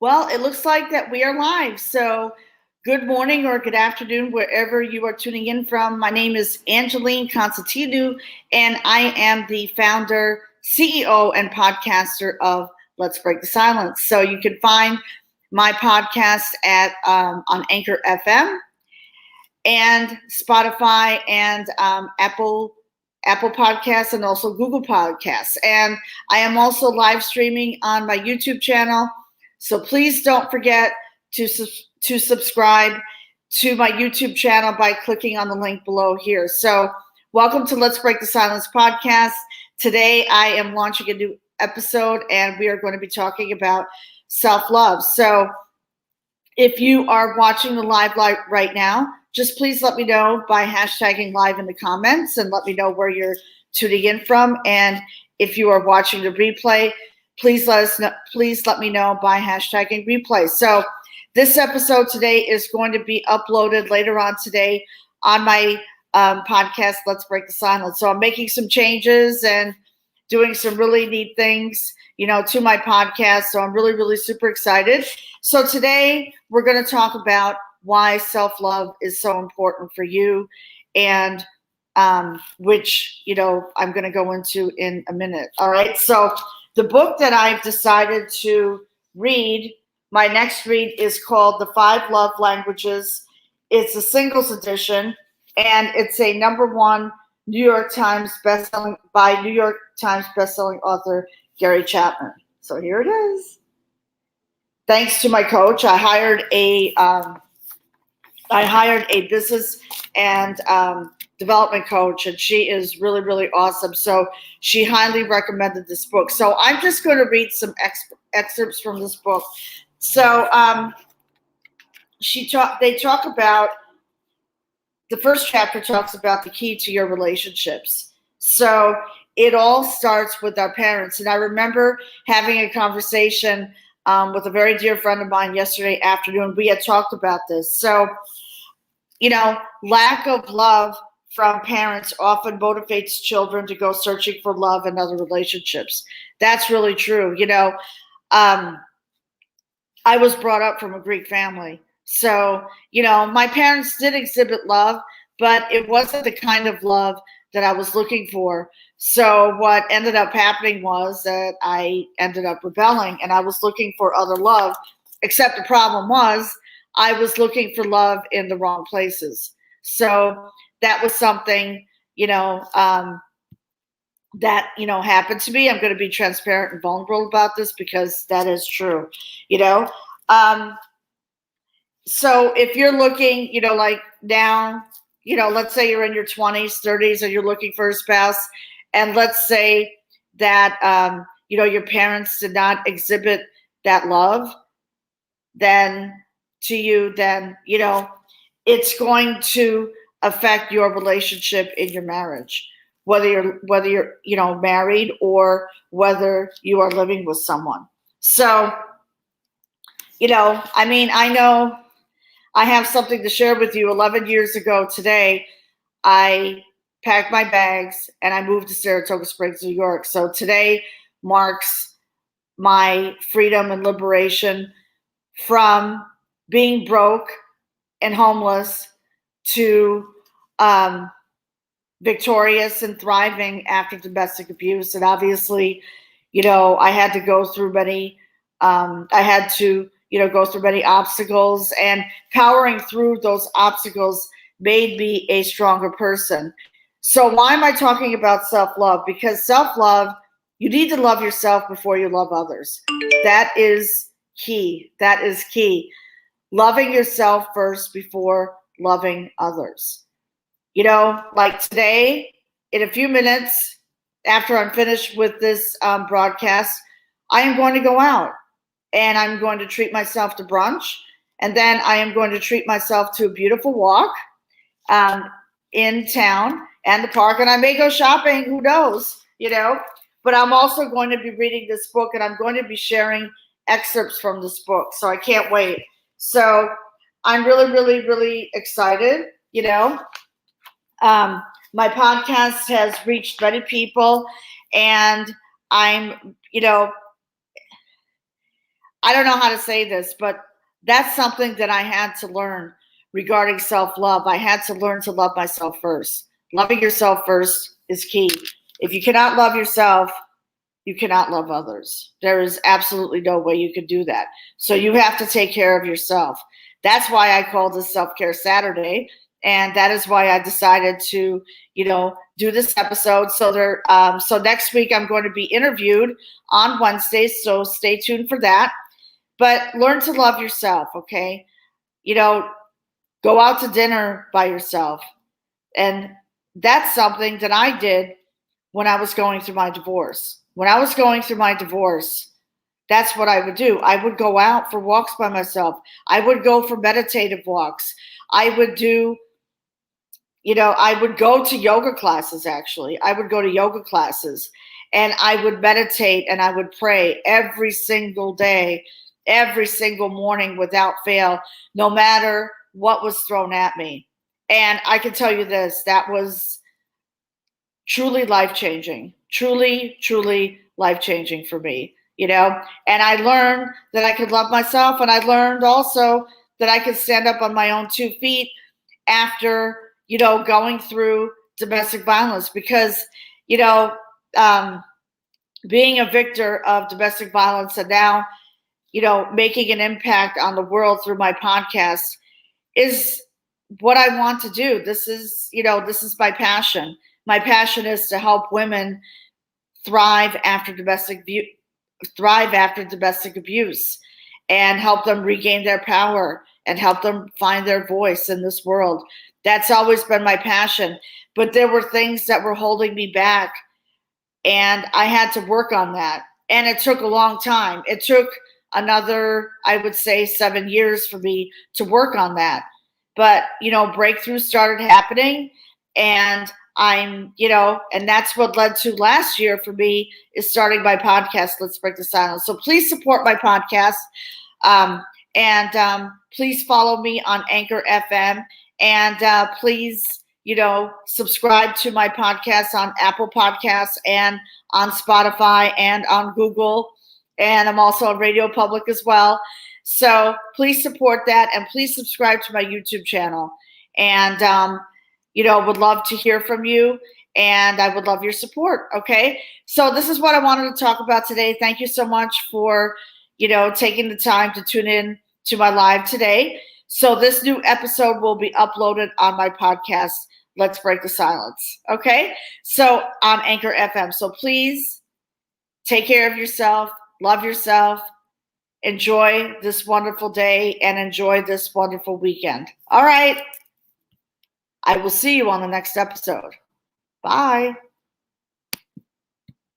Well, it looks like that we are live. So, good morning or good afternoon, wherever you are tuning in from. My name is Angeline Constantinu, and I am the founder, CEO, and podcaster of Let's Break the Silence. So, you can find my podcast at on Anchor FM and Spotify and Apple Podcasts and also Google Podcasts. And I am also live streaming on my YouTube channel. So please don't forget to subscribe to my YouTube channel by clicking on the link below here. So welcome to Let's Break the Silence podcast. Today I am launching a new episode and we are going to be talking about self-love. So if you are watching the live right now, just please let me know by hashtagging live in the comments and let me know where you're tuning in from. And if you are watching the replay, please let us know. Please let me know by hashtagging replay. So this episode today is going to be uploaded later on today on my podcast, Let's Break the Silence. So I'm making some changes and doing some really neat things, to my podcast. So I'm really, really super excited. So today we're going to talk about why self-love is so important for you, and which, I'm going to go into in a minute. All right. So the book that I've decided to read, my next read, is called The 5 Love Languages. It's a singles edition, and it's a #1 New York Times bestselling by New York Times bestselling author Gary Chapman. So here it is. Thanks to my coach, I hired a business and development coach, and she is really, really awesome. So she highly recommended this book. So I'm just going to read some excerpts from this book. So they talk about, the first chapter talks about the key to your relationships. So it all starts with our parents. And I remember having a conversation with a very dear friend of mine yesterday afternoon. We had talked about this. So, lack of love from parents often motivates children to go searching for love in other relationships. That's really true. I was brought up from a Greek family. So, my parents did exhibit love, but it wasn't the kind of love that I was looking for. So what ended up happening was that I ended up rebelling, and I was looking for other love, except the problem was I was looking for love in the wrong places. So that was something, that, happened to me. I'm going to be transparent and vulnerable about this because that is true, So if you're looking, like now, let's say you're in your 20s, 30s, and you're looking for a spouse, and let's say that, your parents did not exhibit that love, then to you, it's going to affect your relationship in your marriage, whether you're, married or whether you are living with someone. So, I know I have something to share with you. 11 years ago today, I packed my bags and I moved to Saratoga Springs, New York. So today marks my freedom and liberation from being broke and homeless to victorious and thriving after domestic abuse. And obviously, I had to go through many, go through many obstacles, and powering through those obstacles made me a stronger person. So why am I talking about self-love? Because self-love, you need to love yourself before you love others. That is key. That is key. Loving yourself first before loving others. Like today, in a few minutes, after I'm finished with this broadcast, I am going to go out and I'm going to treat myself to brunch. And then I am going to treat myself to a beautiful walk in town and the park. And I may go shopping, who knows, But I'm also going to be reading this book, and I'm going to be sharing excerpts from this book. So I can't wait. So I'm really, really, really excited, My podcast has reached many people, and I I don't know how to say this, but that's something that I had to learn regarding self-love. I had to learn to love myself first. Loving yourself first is key. If you cannot love yourself, you cannot love others. There is absolutely no way you can do that. So you have to take care of yourself. That's why I call this Self-Care Saturday. And that is why I decided to, do this episode. So next week I'm going to be interviewed on Wednesdays. So stay tuned for that. But learn to love yourself, okay? Go out to dinner by yourself. And that's something that I did when I was going through my divorce. When I was going through my divorce, that's what I would do. I would go out for walks by myself. I would go for meditative walks. I would do, I would go to yoga classes, actually. I would go to yoga classes and I would meditate and I would pray every single day, every single morning without fail, no matter what was thrown at me. And I can tell you this, that was truly life-changing, truly life-changing for me, and I learned that I could love myself, and I learned also that I could stand up on my own 2 feet after, going through domestic violence, because, being a victim of domestic violence and now, making an impact on the world through my podcast is what I want to do. This is my passion. My passion is to help women thrive after domestic abuse and help them regain their power and help them find their voice in this world. That's always been my passion. But there were things that were holding me back, and I had to work on that. And it took a long time. It took another, I would say, 7 years for me to work on that. But, breakthroughs started happening, and and that's what led to last year for me is starting my podcast, Let's Break the Silence. So please support my podcast. And please follow me on Anchor FM. And please, subscribe to my podcast on Apple Podcasts and on Spotify and on Google. And I'm also on Radio Public as well. So please support that, and please subscribe to my YouTube channel. And, would love to hear from you, and I would love your support. Okay. So this is what I wanted to talk about today. Thank you so much for, taking the time to tune in to my live today. So this new episode will be uploaded on my podcast, Let's Break the Silence. Okay. So on Anchor FM. So please take care of yourself, love yourself, enjoy this wonderful day, and enjoy this wonderful weekend. All right. I will see you on the next episode. Bye.